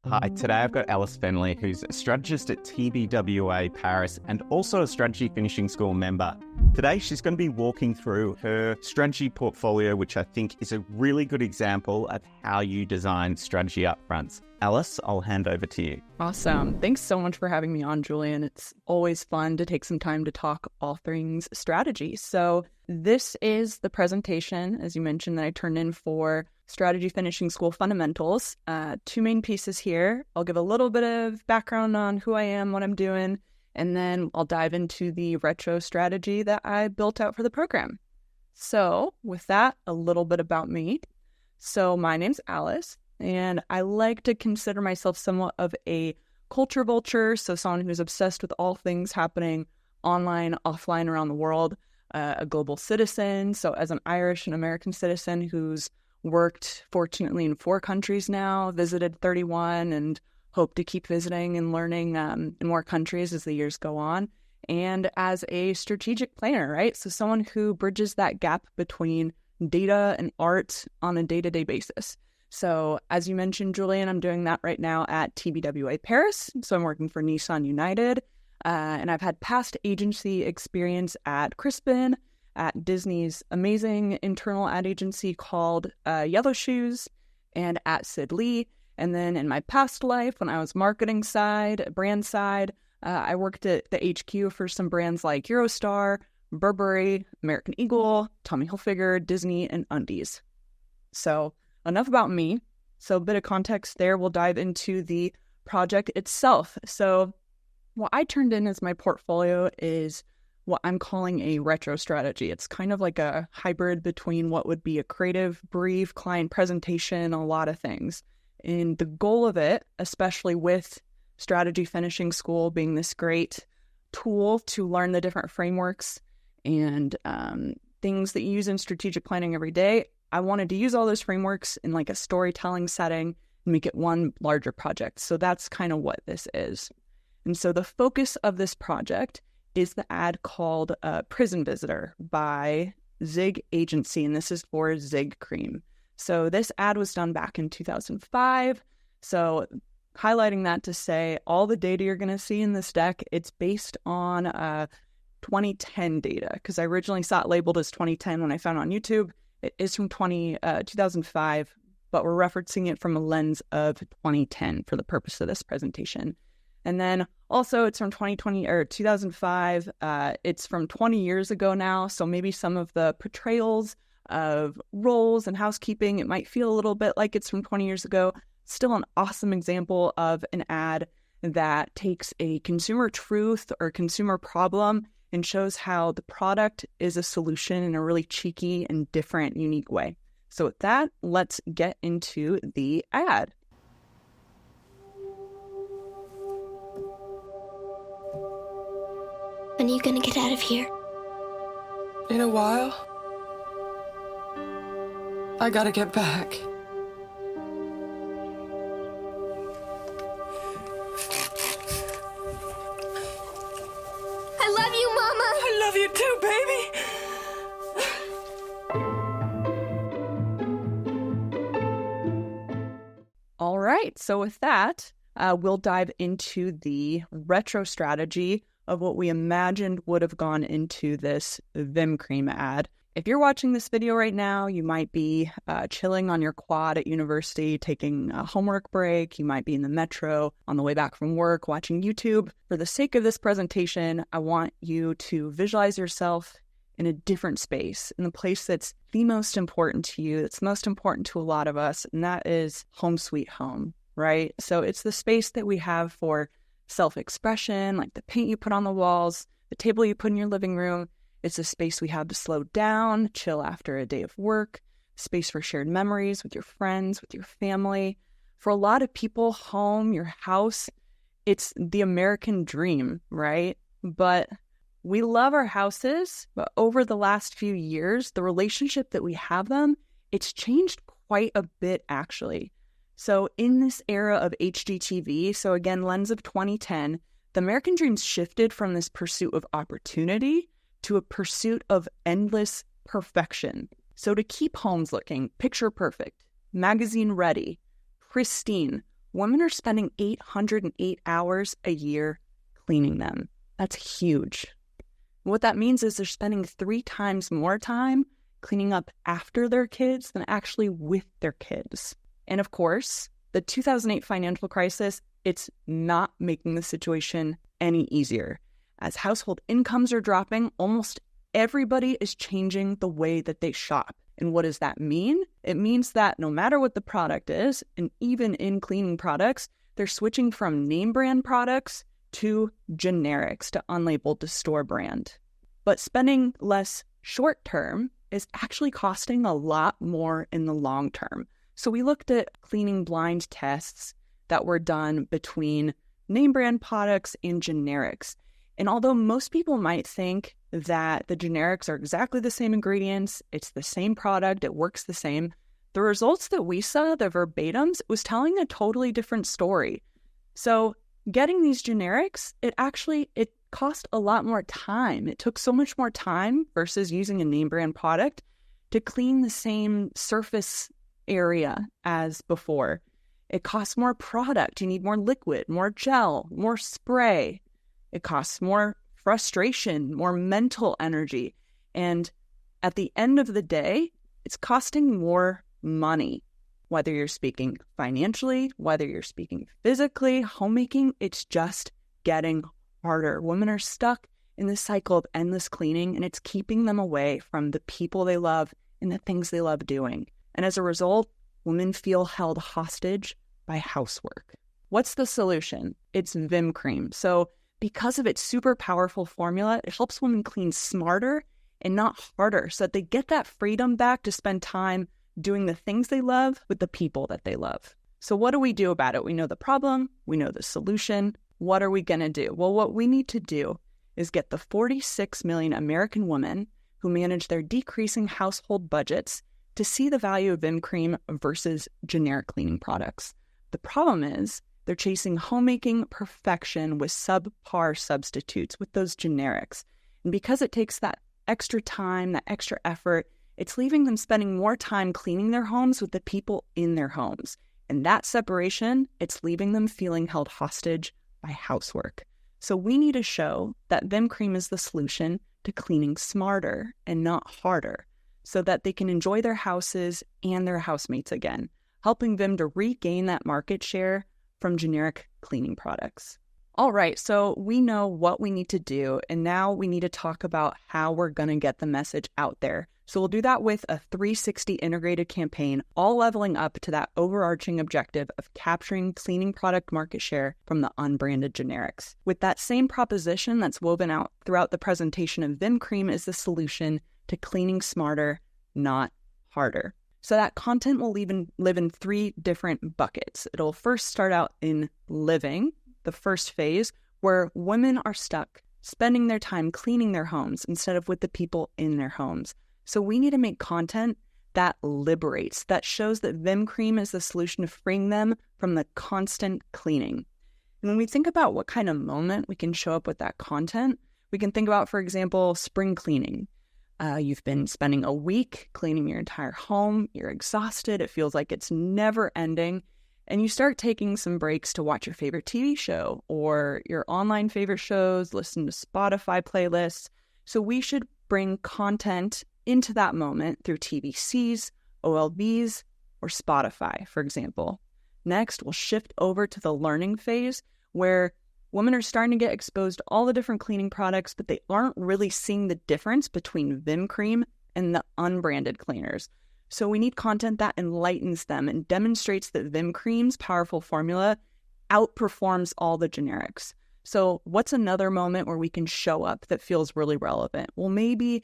Hi, today I've got Alice Fenley, who's a strategist at TBWA Paris and also a strategy finishing school member. Today, she's going to be walking through her strategy portfolio, which I think is a really good example of how you design strategy upfronts. Alice, I'll hand over to you. Awesome. Thanks so much for having me on, Julian. It's always fun to take some time to talk all things strategy. So this is the presentation, as you mentioned, that I turned in for Strategy Finishing School Fundamentals. Two main pieces here. I'll give a little bit of background on who I am, what I'm doing, and then I'll dive into the retro strategy that I built out for the program. So with that, a little bit about me. So my name's Alice, and I like to consider myself somewhat of a culture vulture, so someone who's obsessed with all things happening online, offline, around the world, a global citizen. So as an Irish and American citizen who's worked, fortunately, in 4 countries now, visited 31, and hope to keep visiting and learning in more countries as the years go on. And as a strategic planner, right? So someone who bridges that gap between data and art on a day-to-day basis. So as you mentioned, Julian, I'm doing that right now at TBWA Paris. So I'm working for Nissan United. And I've had past agency experience at Crispin, at Disney's amazing internal ad agency called Yellow Shoes, and at Sid Lee. And then in my past life, when I was marketing side, brand side, I worked at the HQ for some brands like Eurostar, Burberry, American Eagle, Tommy Hilfiger, Disney, and Undies. So enough about me. So a bit of context there. We'll dive into the project itself. So what I turned in as my portfolio is what I'm calling a retro strategy. It's kind of like a hybrid between what would be a creative brief, client presentation, a lot of things. And the goal of it, especially with Strategy Finishing School being this great tool to learn the different frameworks and things that you use in strategic planning every day, I wanted to use all those frameworks in like a storytelling setting and make it one larger project. So that's kind of what this is. And so the focus of this project is the ad called Prison Visitor by Zig Agency, and this is for Zig Cream. So this ad was done back in 2005. So highlighting that to say all the data you're going to see in this deck, it's based on 2010 data, because I originally saw it labeled as 2010 when I found it on YouTube. It is from 2005, but we're referencing it from a lens of 2010 for the purpose of this presentation. And then also it's from 2020 or 2005. It's from 20 years ago now. So maybe some of the portrayals of roles and housekeeping, it might feel a little bit like it's from 20 years ago. Still an awesome example of an ad that takes a consumer truth or consumer problem and shows how the product is a solution in a really cheeky and different, unique way. So with that, let's get into the ad. When are you gonna get out of here? In a while. I gotta get back. I love you, Mama! I love you too, baby! All right, so with that, we'll dive into the retro strategy of what we imagined would have gone into this Vim Cream ad. If you're watching this video right now, you might be chilling on your quad at university, taking a homework break. You might be in the metro on the way back from work, watching YouTube. For the sake of this presentation, I want you to visualize yourself in a different space, in the place that's the most important to you, that's most important to a lot of us, and that is home sweet home, right? So it's the space that we have for self-expression, like the paint you put on the walls, the table you put in your living room. It's a space we have to slow down, chill after a day of work, space for shared memories with your friends, with your family. For a lot of people, home, your house, it's the American dream, right? But we love our houses, but over the last few years, the relationship that we have them, it's changed quite a bit, actually. So in this era of HGTV, so again, lens of 2010, the American dream's shifted from this pursuit of opportunity to a pursuit of endless perfection. So to keep homes looking picture perfect, magazine ready, pristine, women are spending 808 hours a year cleaning them. That's huge. What that means is they're spending 3 times more time cleaning up after their kids than actually with their kids. And of course, the 2008 financial crisis, it's not making the situation any easier. As household incomes are dropping, almost everybody is changing the way that they shop. And what does that mean? It means that no matter what the product is, and even in cleaning products, they're switching from name brand products to generics, to unlabeled, to store brand. But spending less short term is actually costing a lot more in the long term. So we looked at cleaning blind tests that were done between name brand products and generics. And although most people might think that the generics are exactly the same ingredients, it's the same product, it works the same, the results that we saw, the verbatims, was telling a totally different story. So getting these generics, it cost a lot more time. It took so much more time versus using a name brand product to clean the same surface area as before. It costs more product. You need more liquid, more gel, more spray. It costs more frustration, more mental energy. And at the end of the day, it's costing more money. Whether you're speaking financially, whether you're speaking physically, homemaking, it's just getting harder. Women are stuck in this cycle of endless cleaning, and it's keeping them away from the people they love and the things they love doing. And as a result, women feel held hostage by housework. What's the solution? It's Vim Cream. So because of its super powerful formula, it helps women clean smarter and not harder so that they get that freedom back to spend time doing the things they love with the people that they love. So what do we do about it? We know the problem. We know the solution. What are we going to do? Well, what we need to do is get the 46 million American women who manage their decreasing household budgets to see the value of Vim Cream versus generic cleaning products. The problem is they're chasing homemaking perfection with subpar substitutes, with those generics. And because it takes that extra time, that extra effort, it's leaving them spending more time cleaning their homes with the people in their homes. And that separation, it's leaving them feeling held hostage by housework. So we need to show that Vim Cream is the solution to cleaning smarter and not harder, so that they can enjoy their houses and their housemates again, helping Vim to regain that market share from generic cleaning products. All right, so we know what we need to do, and now we need to talk about how we're going to get the message out there. So we'll do that with a 360 integrated campaign, all leveling up to that overarching objective of capturing cleaning product market share from the unbranded generics. With that same proposition that's woven out throughout the presentation of Vim Cream is the solution to cleaning smarter, not harder. So that content will live in 3 different buckets. It'll first start out in living, the first phase, where women are stuck spending their time cleaning their homes instead of with the people in their homes. So we need to make content that liberates, that shows that Vim Cream is the solution to freeing them from the constant cleaning. And when we think about what kind of moment we can show up with that content, we can think about, for example, spring cleaning. You've been spending a week cleaning your entire home. You're exhausted. It feels like it's never ending. And you start taking some breaks to watch your favorite TV show or your online favorite shows, listen to Spotify playlists. So we should bring content into that moment through TVCs, OLVs, or Spotify, for example. Next, we'll shift over to the learning phase, where women are starting to get exposed to all the different cleaning products, but they aren't really seeing the difference between Vim Cream and the unbranded cleaners. So we need content that enlightens them and demonstrates that Vim Cream's powerful formula outperforms all the generics. So what's another moment where we can show up that feels really relevant? Well, maybe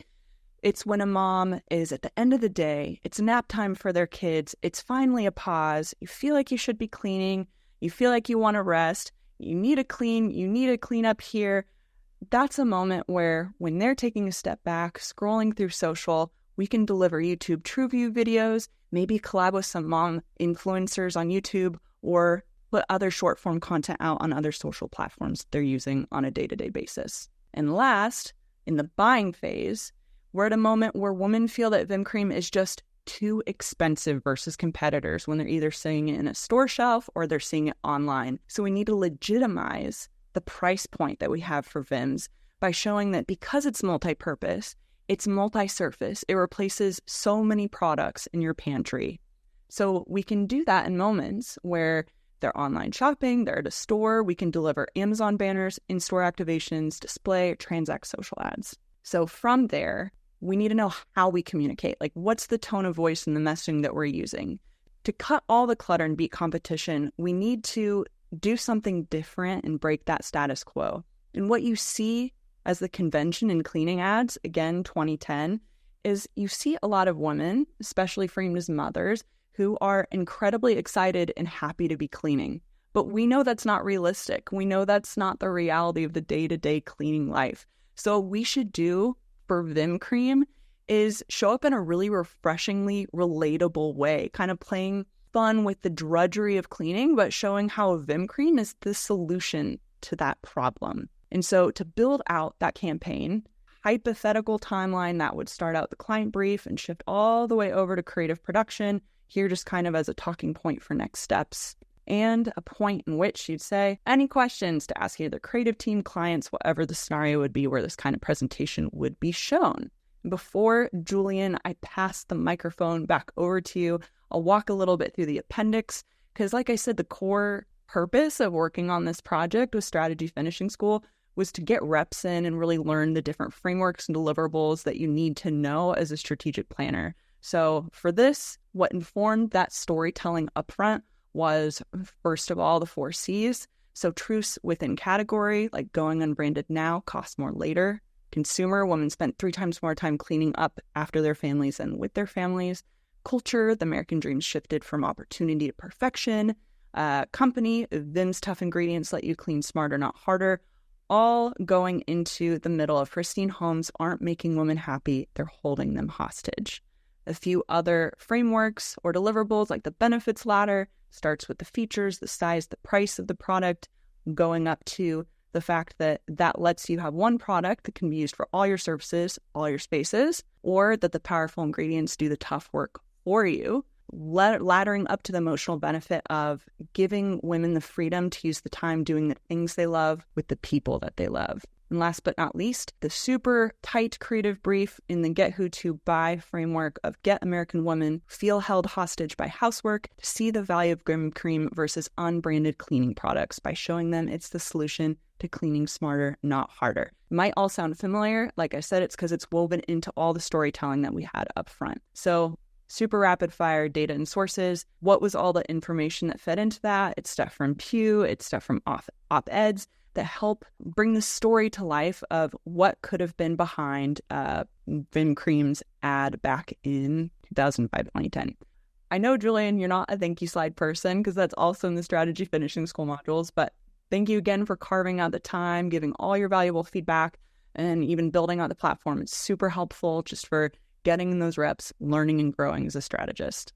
it's when a mom is at the end of the day, it's nap time for their kids, it's finally a pause, you feel like you should be cleaning, you feel like you want to rest, you need to clean up here. That's a moment where, when they're taking a step back, scrolling through social, we can deliver YouTube TrueView videos, maybe collab with some mom influencers on YouTube, or put other short form content out on other social platforms they're using on a day-to-day basis. And last, in the buying phase, we're at a moment where women feel that Vim Cream is just too expensive versus competitors when they're either seeing it in a store shelf or they're seeing it online. So we need to legitimize the price point that we have for VIMS by showing that because it's multi-purpose, it's multi-surface. It replaces so many products in your pantry. So we can do that in moments where they're online shopping, they're at a store. We can deliver Amazon banners, in-store activations, display, transact social ads. So from there, we need to know how we communicate. Like, what's the tone of voice and the messaging that we're using? To cut all the clutter and beat competition, we need to do something different and break that status quo. And what you see as the convention in cleaning ads, again, 2010, is you see a lot of women, especially framed as mothers, who are incredibly excited and happy to be cleaning. But we know that's not realistic. We know that's not the reality of the day-to-day cleaning life. So what we should do for Vim Cream is show up in a really refreshingly relatable way, kind of playing fun with the drudgery of cleaning, but showing how Vim Cream is the solution to that problem. And so to build out that campaign, hypothetical timeline that would start out the client brief and shift all the way over to creative production, here just kind of as a talking point for next steps, and a point in which you'd say, any questions to ask either creative team, clients, whatever the scenario would be where this kind of presentation would be shown. Before, Julian, I pass the microphone back over to you. I'll walk a little bit through the appendix, because like I said, the core purpose of working on this project with Strategy Finishing School was to get reps in and really learn the different frameworks and deliverables that you need to know as a strategic planner. So for this, what informed that storytelling upfront was, first of all, the 4 C's. So truths within category, like going unbranded now, costs more later. Consumer, women spent 3 times more time cleaning up after their families than with their families. Culture, the American dream shifted from opportunity to perfection. Company, Vim's tough ingredients let you clean smarter, not harder. All going into the middle of pristine homes aren't making women happy, they're holding them hostage. A few other frameworks or deliverables like the benefits ladder starts with the features, the size, the price of the product, going up to the fact that that lets you have one product that can be used for all your services, all your spaces, or that the powerful ingredients do the tough work for you, laddering up to the emotional benefit of giving women the freedom to use the time doing the things they love with the people that they love. And last but not least, the super tight creative brief in the Get Who to Buy framework of get American women feel held hostage by housework to see the value of Vim Cream versus unbranded cleaning products by showing them it's the solution to cleaning smarter, not harder. It might all sound familiar. Like I said, it's because it's woven into all the storytelling that we had up front. So super rapid fire data and sources. What was all the information that fed into that? It's stuff from Pew, it's stuff from op-eds that help bring the story to life of what could have been behind Vim Cream's ad back in 2005, 2010. I know, Julian, you're not a thank you slide person because that's also in the Strategy Finishing School modules, but thank you again for carving out the time, giving all your valuable feedback, and even building out the platform. It's super helpful just for getting those reps, learning and growing as a strategist.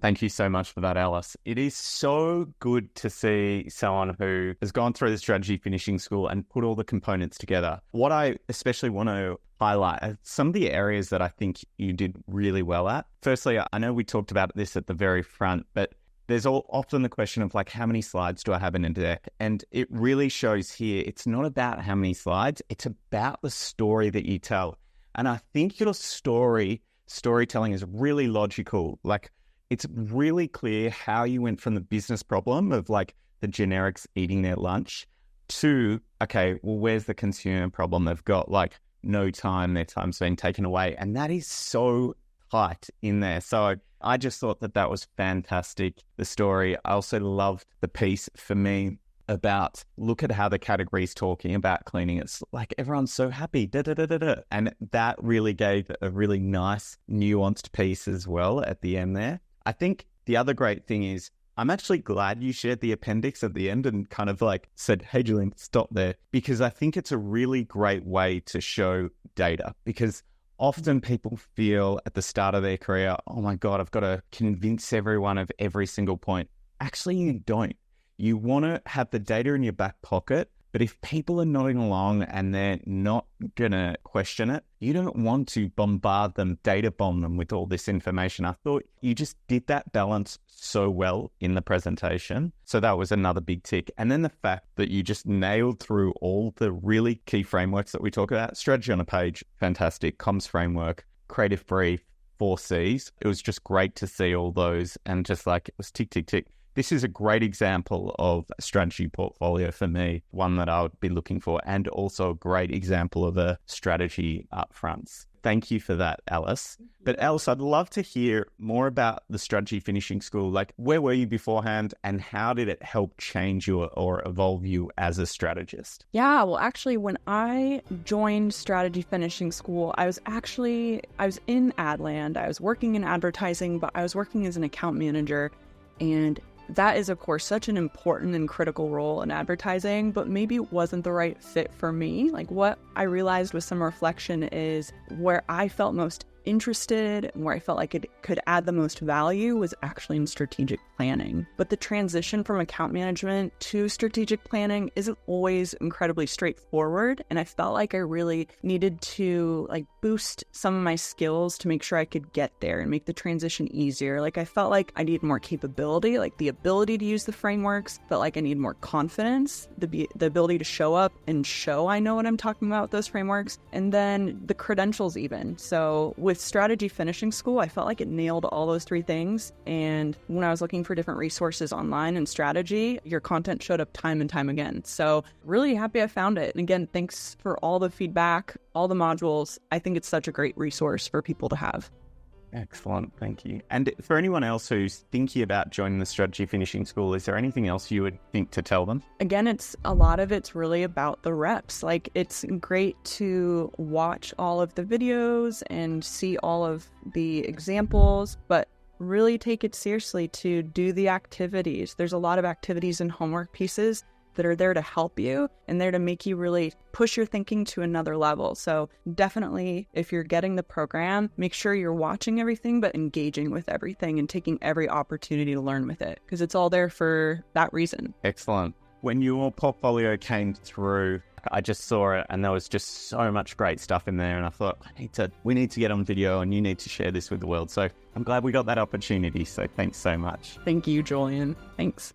Thank you so much for that, Alice. It is so good to see someone who has gone through the Strategy Finishing School and put all the components together. What I especially want to highlight are some of the areas that I think you did really well at. Firstly, I know we talked about this at the very front, but there's often the question of like, how many slides do I have in a deck? And it really shows here, it's not about how many slides, it's about the story that you tell. And I think your storytelling is really logical. Like, it's really clear how you went from the business problem of like the generics eating their lunch to, okay, well, where's the consumer problem? They've got like no time, their time's been taken away. And that is so tight in there. So I just thought that was fantastic, the story. I also loved the piece for me about look at how the category is talking about cleaning. It's like everyone's so happy, da, da, da, da, da. And that really gave a really nice nuanced piece as well at the end there. I think the other great thing is I'm actually glad you shared the appendix at the end and kind of like said, hey, Julian, stop there, because I think it's a really great way to show data, because often people feel at the start of their career, oh my God, I've got to convince everyone of every single point. Actually, you don't. You want to have the data in your back pocket But if people are nodding along and they're not going to question it, you don't want to bombard them, data bomb them with all this information. I thought you just did that balance so well in the presentation. So that was another big tick. And then the fact that you just nailed through all the really key frameworks that we talk about. Strategy on a page, fantastic. Comms framework, creative brief, 4Cs. It was just great to see all those and just like it was tick, tick, tick. This is a great example of a strategy portfolio for me, one that I would be looking for, and also a great example of a strategy upfronts. Thank you for that, Alice. But Alice, I'd love to hear more about the Strategy Finishing School. Like, where were you beforehand and how did it help change you or evolve you as a strategist? Yeah, well, actually, when I joined Strategy Finishing School, I was in Adland. I was working in advertising, but I was working as an account manager. And that is, of course, such an important and critical role in advertising, but maybe it wasn't the right fit for me. Like, what I realized with some reflection is where I felt most interested and where I felt like it could add the most value was actually in strategic planning. But the transition from account management to strategic planning isn't always incredibly straightforward. And I felt like I really needed to boost some of my skills to make sure I could get there and make the transition easier. Like, I felt like I needed more capability, like the ability to use the frameworks, felt like I need more confidence, the ability to show up and show I know what I'm talking about with those frameworks, and then the credentials even. So with Strategy Finishing School, I felt like it nailed all those three things. And when I was looking for different resources online and strategy, your content showed up time and time again. So really happy I found it. And again, thanks for all the feedback, all the modules. I think it's such a great resource for people to have. Excellent. Thank you. And for anyone else who's thinking about joining the Strategy Finishing School, is there anything else you would think to tell them? Again, a lot of it's really about the reps. Like, it's great to watch all of the videos and see all of the examples, but really take it seriously to do the activities. There's a lot of activities and homework pieces that are there to help you and there to make you really push your thinking to another level. So definitely, if you're getting the program, make sure you're watching everything, but engaging with everything and taking every opportunity to learn with it, because it's all there for that reason. Excellent. When your portfolio came through, I just saw it and there was just so much great stuff in there. And I thought, we need to get on video and you need to share this with the world. So I'm glad we got that opportunity. So thanks so much. Thank you, Julian. Thanks.